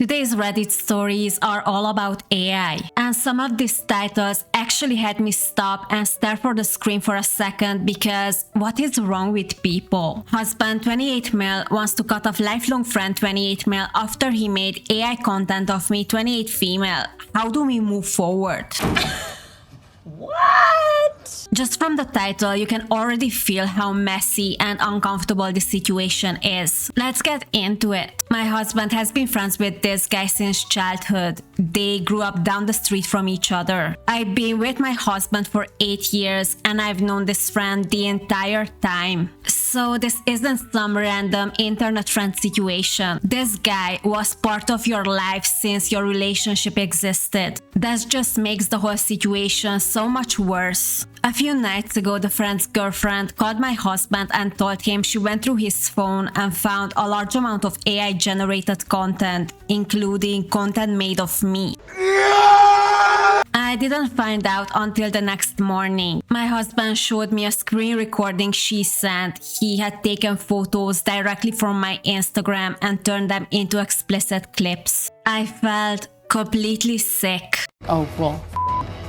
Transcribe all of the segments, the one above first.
Today's Reddit stories are all about AI, and some of these titles actually had me stop and stare for the screen for a second because what is wrong with people? Husband 28 male wants to cut off lifelong friend 28 male after he made AI content of me 28 female. How do we move forward? What? Just from the title, you can already feel how messy and uncomfortable this situation is. Let's get into it. My husband has been friends with this guy since childhood. They grew up down the street from each other. I've been with my husband for 8 years and I've known this friend the entire time. So this isn't some random internet friend situation. This guy was part of your life since your relationship existed. That just makes the whole situation so much worse. A few nights ago, the friend's girlfriend called my husband and told him she went through his phone and found a large amount of AI-generated content, including content made of me. I didn't find out until the next morning. My husband showed me a screen recording she sent. He had taken photos directly from my Instagram and turned them into explicit clips. I felt completely sick. Oh, well,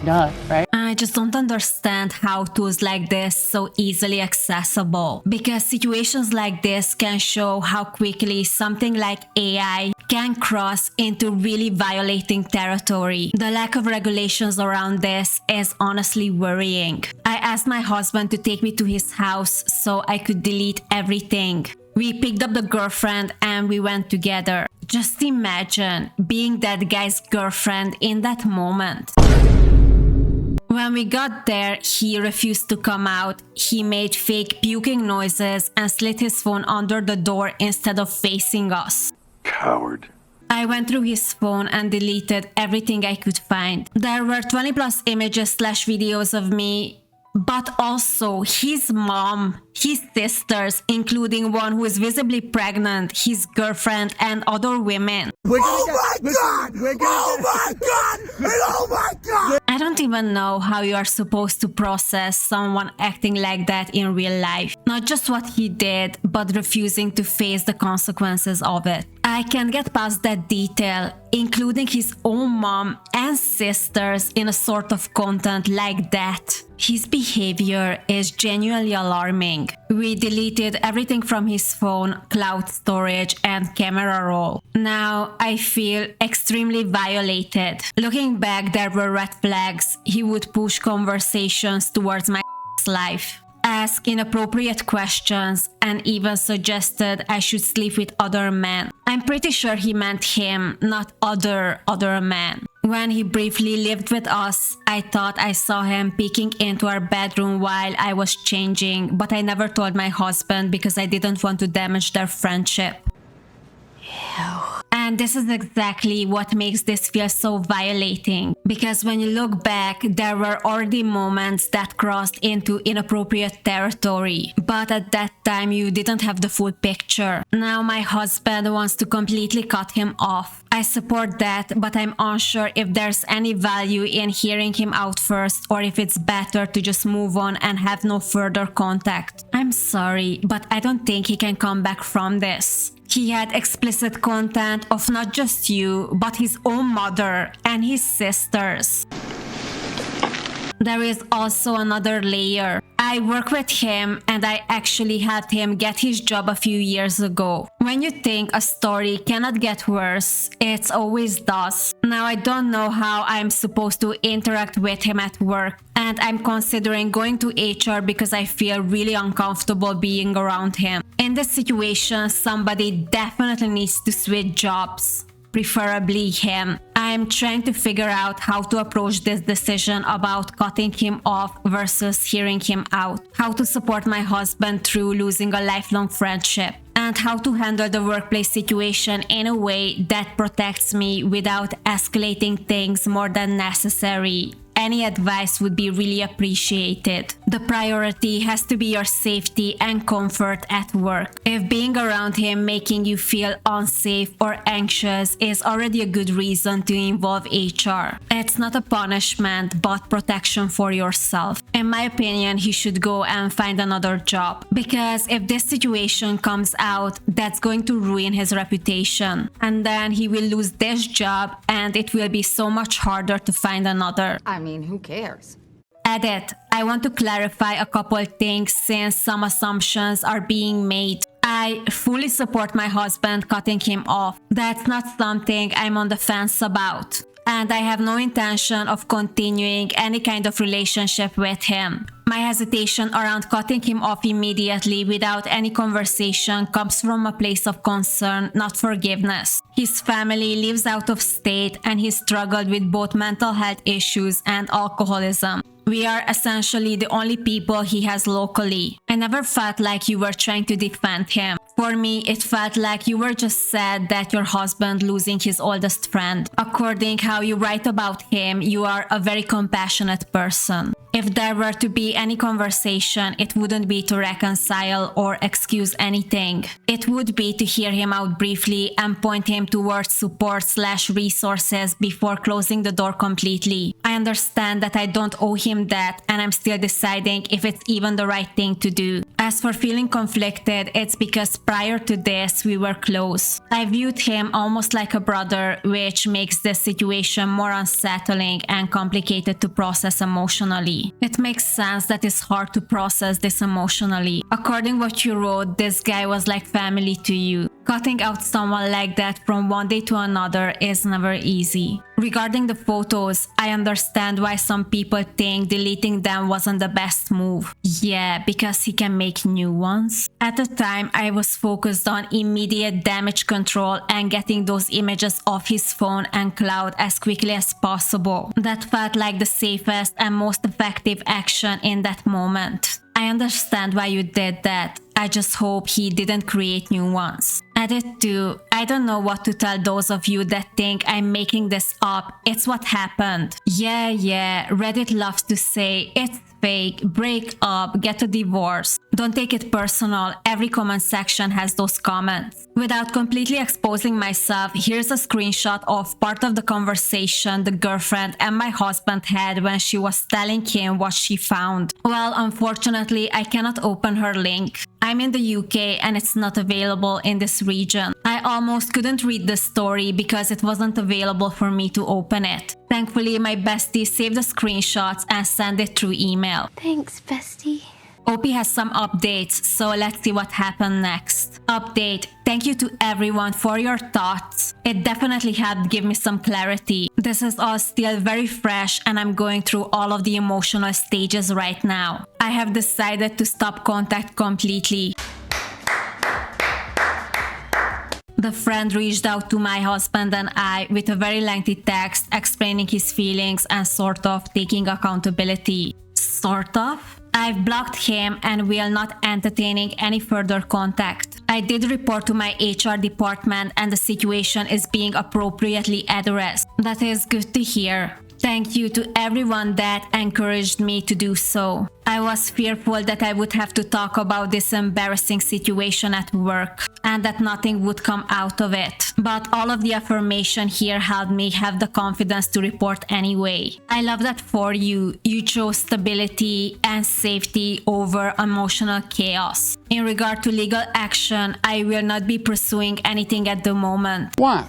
duh, right? I just don't understand how tools like this so easily accessible, because situations like this can show how quickly something like AI can cross into really violating territory. The lack of regulations around this is honestly worrying. I asked my husband to take me to his house so I could delete everything. We picked up the girlfriend and we went together. Just imagine being that guy's girlfriend in that moment. When we got there, he refused to come out. He made fake puking noises and slid his phone under the door instead of facing us. Coward. I went through his phone and deleted everything I could find. There were 20 plus images/videos of me, but also his mom, his sisters, including one who is visibly pregnant, his girlfriend, and other women. Oh my God! Oh my God! And oh my God! I don't even know how you are supposed to process someone acting like that in real life. Not just what he did, but refusing to face the consequences of it. I can get past that detail, including his own mom and sisters in a sort of content like that. His behavior is genuinely alarming. We deleted everything from his phone, cloud storage, and camera roll. Now I feel extremely violated. Looking back, there were red flags. He would push conversations towards my life, ask inappropriate questions, and even suggested I should sleep with other men. I'm pretty sure he meant him, not other men. When he briefly lived with us, I thought I saw him peeking into our bedroom while I was changing, but I never told my husband because I didn't want to damage their friendship. And this is exactly what makes this feel so violating, because when you look back, there were already moments that crossed into inappropriate territory, but at that time you didn't have the full picture. Now my husband wants to completely cut him off. I support that, but I'm unsure if there's any value in hearing him out first, or if it's better to just move on and have no further contact. I'm sorry, but I don't think he can come back from this. He had explicit content of not just you, but his own mother and his sisters. There is also another layer. I work with him and I actually helped him get his job a few years ago. When you think a story cannot get worse, it always does. Now I don't know how I'm supposed to interact with him at work, and I'm considering going to HR because I feel really uncomfortable being around him. In this situation, somebody definitely needs to switch jobs. Preferably him. I'm trying to figure out how to approach this decision about cutting him off versus hearing him out, how to support my husband through losing a lifelong friendship, and how to handle the workplace situation in a way that protects me without escalating things more than necessary. any advice would be really appreciated. The priority has to be your safety and comfort at work. If being around him making you feel unsafe or anxious is already a good reason to involve HR, it's not a punishment but protection for yourself. In my opinion, he should go and find another job, because if this situation comes out, that's going to ruin his reputation, and then he will lose this job and it will be so much harder to find another. I mean, who cares? Edit. I want to clarify a couple things since some assumptions are being made. I fully support my husband cutting him off. That's not something I'm on the fence about. And I have no intention of continuing any kind of relationship with him. My hesitation around cutting him off immediately without any conversation comes from a place of concern, not forgiveness. His family lives out of state and he struggled with both mental health issues and alcoholism. We are essentially the only people he has locally. I never felt like you were trying to defend him. For me, it felt like you were just sad that your husband losing his oldest friend. According how you write about him, you are a very compassionate person. If there were to be any conversation, it wouldn't be to reconcile or excuse anything. It would be to hear him out briefly and point him towards support/resources before closing the door completely. I understand that I don't owe him that, and I'm still deciding if it's even the right thing to do. As for feeling conflicted, it's because prior to this, we were close. I viewed him almost like a brother, which makes this situation more unsettling and complicated to process emotionally. It makes sense that it's hard to process this emotionally. According what you wrote, this guy was like family to you. Cutting out someone like that from one day to another is never easy. Regarding the photos, I understand why some people think deleting them wasn't the best move. Yeah, because he can make new ones. At the time, I was focused on immediate damage control and getting those images off his phone and cloud as quickly as possible. That felt like the safest and most effective action in that moment. I understand why you did that. I just hope he didn't create new ones. Edit 2. I don't know what to tell those of you that think I'm making this up. It's what happened. Yeah, Reddit loves to say it's fake, break up, get a divorce. Don't take it personal. Every comment section has those comments. Without completely exposing myself, here's a screenshot of part of the conversation the girlfriend and my husband had when she was telling him what she found. Well, unfortunately, I cannot open her link. I'm in the UK and it's not available in this region. I almost couldn't read the story because it wasn't available for me to open it. Thankfully, my bestie saved the screenshots and sent it through email. Thanks, bestie. OP has some updates, so let's see what happened next. Update. Thank you to everyone for your thoughts. It definitely helped give me some clarity. This is all still very fresh and I'm going through all of the emotional stages right now. I have decided to stop contact completely. The friend reached out to my husband and I with a very lengthy text explaining his feelings and sort of taking accountability. Sort of? I've blocked him and will not entertaining any further contact. I did report to my HR department and the situation is being appropriately addressed. That is good to hear. Thank you to everyone that encouraged me to do so. I was fearful that I would have to talk about this embarrassing situation at work and that nothing would come out of it. But all of the affirmation here helped me have the confidence to report anyway. I love that for you. You chose stability and safety over emotional chaos. In regard to legal action, I will not be pursuing anything at the moment. Why?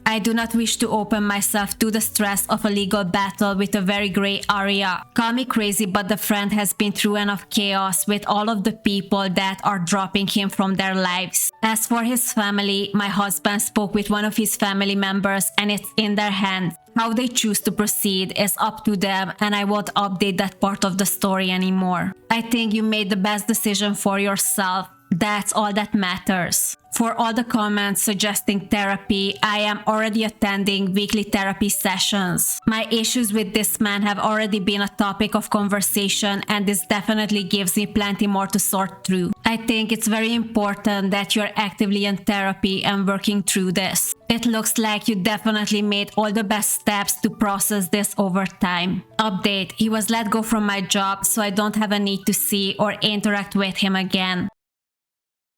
I do not wish to open myself to the stress of a legal battle with a very gray area. Call me crazy, but the friend has been through enough chaos with all of the people that are dropping him from their lives. As for his family, my husband spoke with one of his family members and it's in their hands. How they choose to proceed is up to them and I won't update that part of the story anymore. I think you made the best decision for yourself. That's all that matters. For all the comments suggesting therapy, I am already attending weekly therapy sessions. My issues with this man have already been a topic of conversation and this definitely gives me plenty more to sort through. I I think it's very important that you're actively in therapy and working through this. It looks like you definitely made all the best steps to process this over time. Update: he was let go from my job, so I don't have a need to see or interact with him again.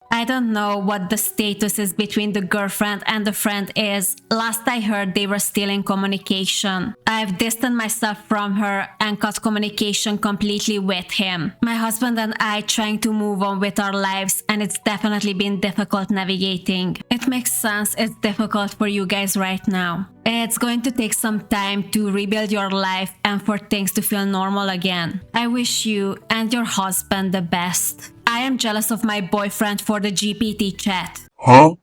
I don't know what the status is between the girlfriend and the friend is. Last I heard, they were still in communication. I've distanced myself from her and cut communication completely with him. My husband and I trying to move on with our lives, and it's definitely been difficult navigating. It makes sense it's difficult for you guys right now. It's going to take some time to rebuild your life and for things to feel normal again. I wish you and your husband the best. I am jealous of my boyfriend for the GPT chat. Huh?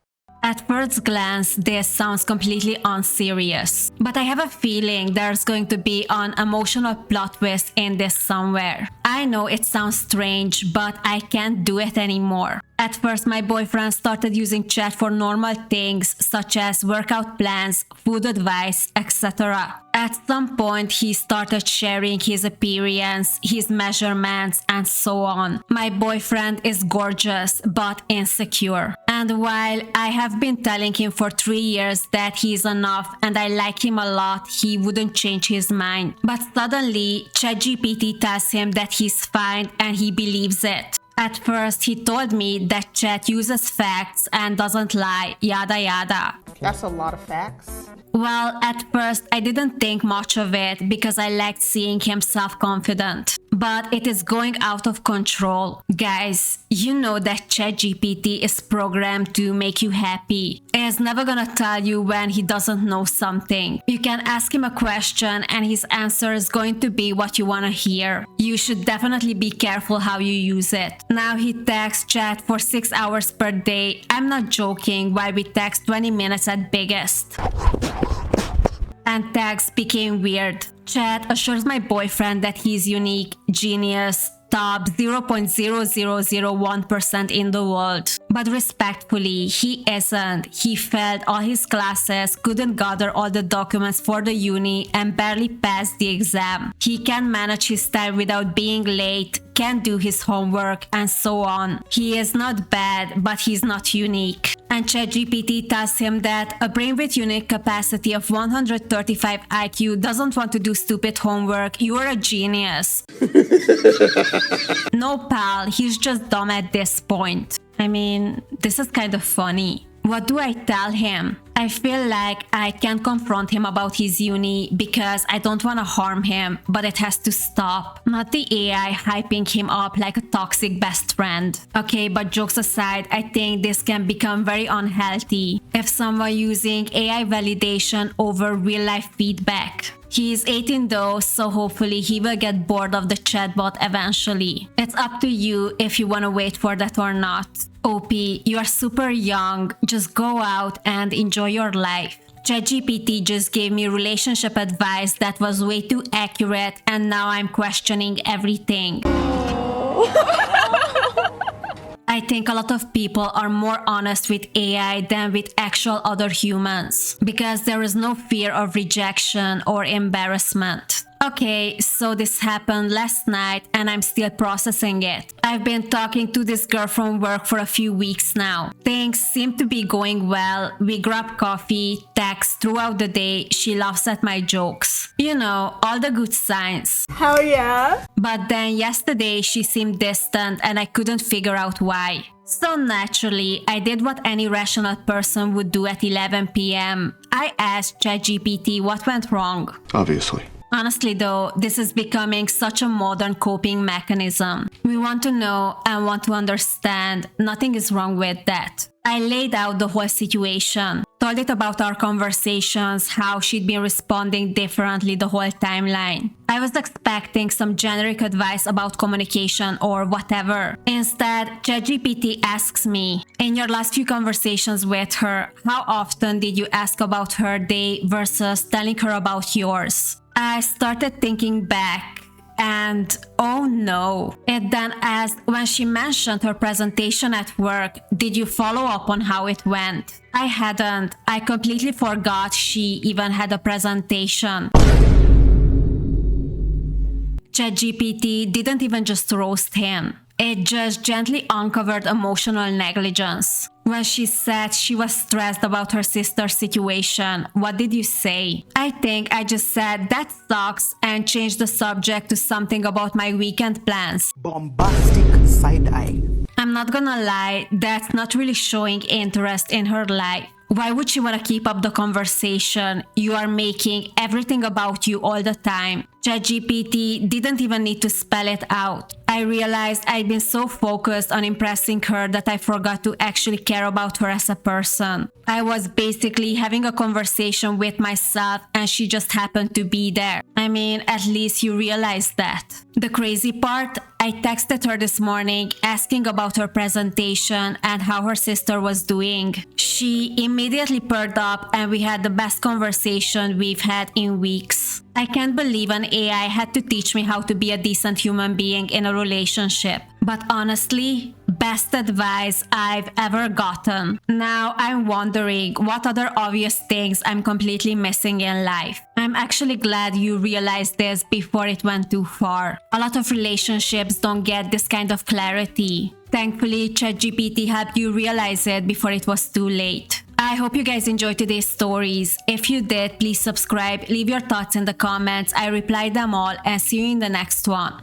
At first glance, this sounds completely unserious, but I have a feeling there's going to be an emotional plot twist in this somewhere. I know it sounds strange, but I can't do it anymore. At first, my boyfriend started using chat for normal things such as workout plans, food advice, etc. At some point, he started sharing his appearance, his measurements, and so on. My boyfriend is gorgeous but insecure. And while I have been telling him for 3 years that he's enough and I like him a lot, he wouldn't change his mind. But suddenly, ChatGPT tells him that he's fine and he believes it. At first, he told me that Chat uses facts and doesn't lie, yada yada. That's a lot of facts. Well, at first, I didn't think much of it because I liked seeing him self-confident. But it is going out of control. Guys, you know that ChatGPT is programmed to make you happy. It's never gonna tell you when he doesn't know something. You can ask him a question and his answer is going to be what you wanna hear. You should definitely be careful how you use it. Now he texts Chat for 6 hours per day. I'm not joking, while we text 20 minutes at biggest. And tags became weird. Chat assures my boyfriend that he's unique, genius, top 0.0001% in the world. But respectfully, he isn't. He failed all his classes, couldn't gather all the documents for the uni, and barely passed the exam. He can manage his time without being late, can do his homework, and so on. He is not bad, but he's not unique. And ChatGPT tells him that a brain with unique capacity of 135 IQ doesn't want to do stupid homework. You are a genius. No, pal, he's just dumb at this point. I mean, this is kind of funny. What do I tell him? I feel like I can't confront him about his uni because I don't want to harm him, but it has to stop. Not the AI hyping him up like a toxic best friend. Okay, but jokes aside, I think this can become very unhealthy if someone using AI validation over real life feedback. He is 18 though, so hopefully he will get bored of the chatbot eventually. It's up to you if you want to wait for that or not. OP, you are super young, just go out and enjoy your life. ChatGPT just gave me relationship advice that was way too accurate and now I'm questioning everything. I think a lot of people are more honest with AI than with actual other humans because there is no fear of rejection or embarrassment. Okay, so this happened last night and I'm still processing it. I've been talking to this girl from work for a few weeks now. Things seem to be going well. We grab coffee, text throughout the day. She laughs at my jokes. You know, all the good signs. Hell yeah. But then yesterday she seemed distant and I couldn't figure out why. So naturally, I did what any rational person would do at 11 p.m. I asked ChatGPT what went wrong. Obviously. Honestly though, this is becoming such a modern coping mechanism. We want to know and want to understand. Nothing is wrong with that. I laid out the whole situation, told it about our conversations, how she'd been responding differently the whole timeline. I was expecting some generic advice about communication or whatever. Instead, ChatGPT asks me, in your last few conversations with her, how often did you ask about her day versus telling her about yours? I started thinking back and oh no. It then asked when she mentioned her presentation at work, did you follow up on how it went? I hadn't. I completely forgot she even had a presentation. ChatGPT didn't even just roast him. It just gently uncovered emotional negligence. When she said she was stressed about her sister's situation, what did you say? I think I just said that sucks and changed the subject to something about my weekend plans. Bombastic side eye. I'm not gonna lie, that's not really showing interest in her life. Why would she want to keep up the conversation? You are making everything about you all the time. ChatGPT didn't even need to spell it out. I realized I'd been so focused on impressing her that I forgot to actually care about her as a person. I was basically having a conversation with myself and she just happened to be there. I mean, at least you realized that. The crazy part, I texted her this morning asking about her presentation and how her sister was doing. She immediately perked up and we had the best conversation we've had in weeks. I can't believe an AI had to teach me how to be a decent human being in a relationship. But honestly, best advice I've ever gotten. Now I'm wondering what other obvious things I'm completely missing in life. I'm actually glad you realized this before it went too far. A lot of relationships don't get this kind of clarity. Thankfully, ChatGPT helped you realize it before it was too late. I hope you guys enjoyed today's stories. If you did, please subscribe, leave your thoughts in the comments. I replied them all and see you in the next one.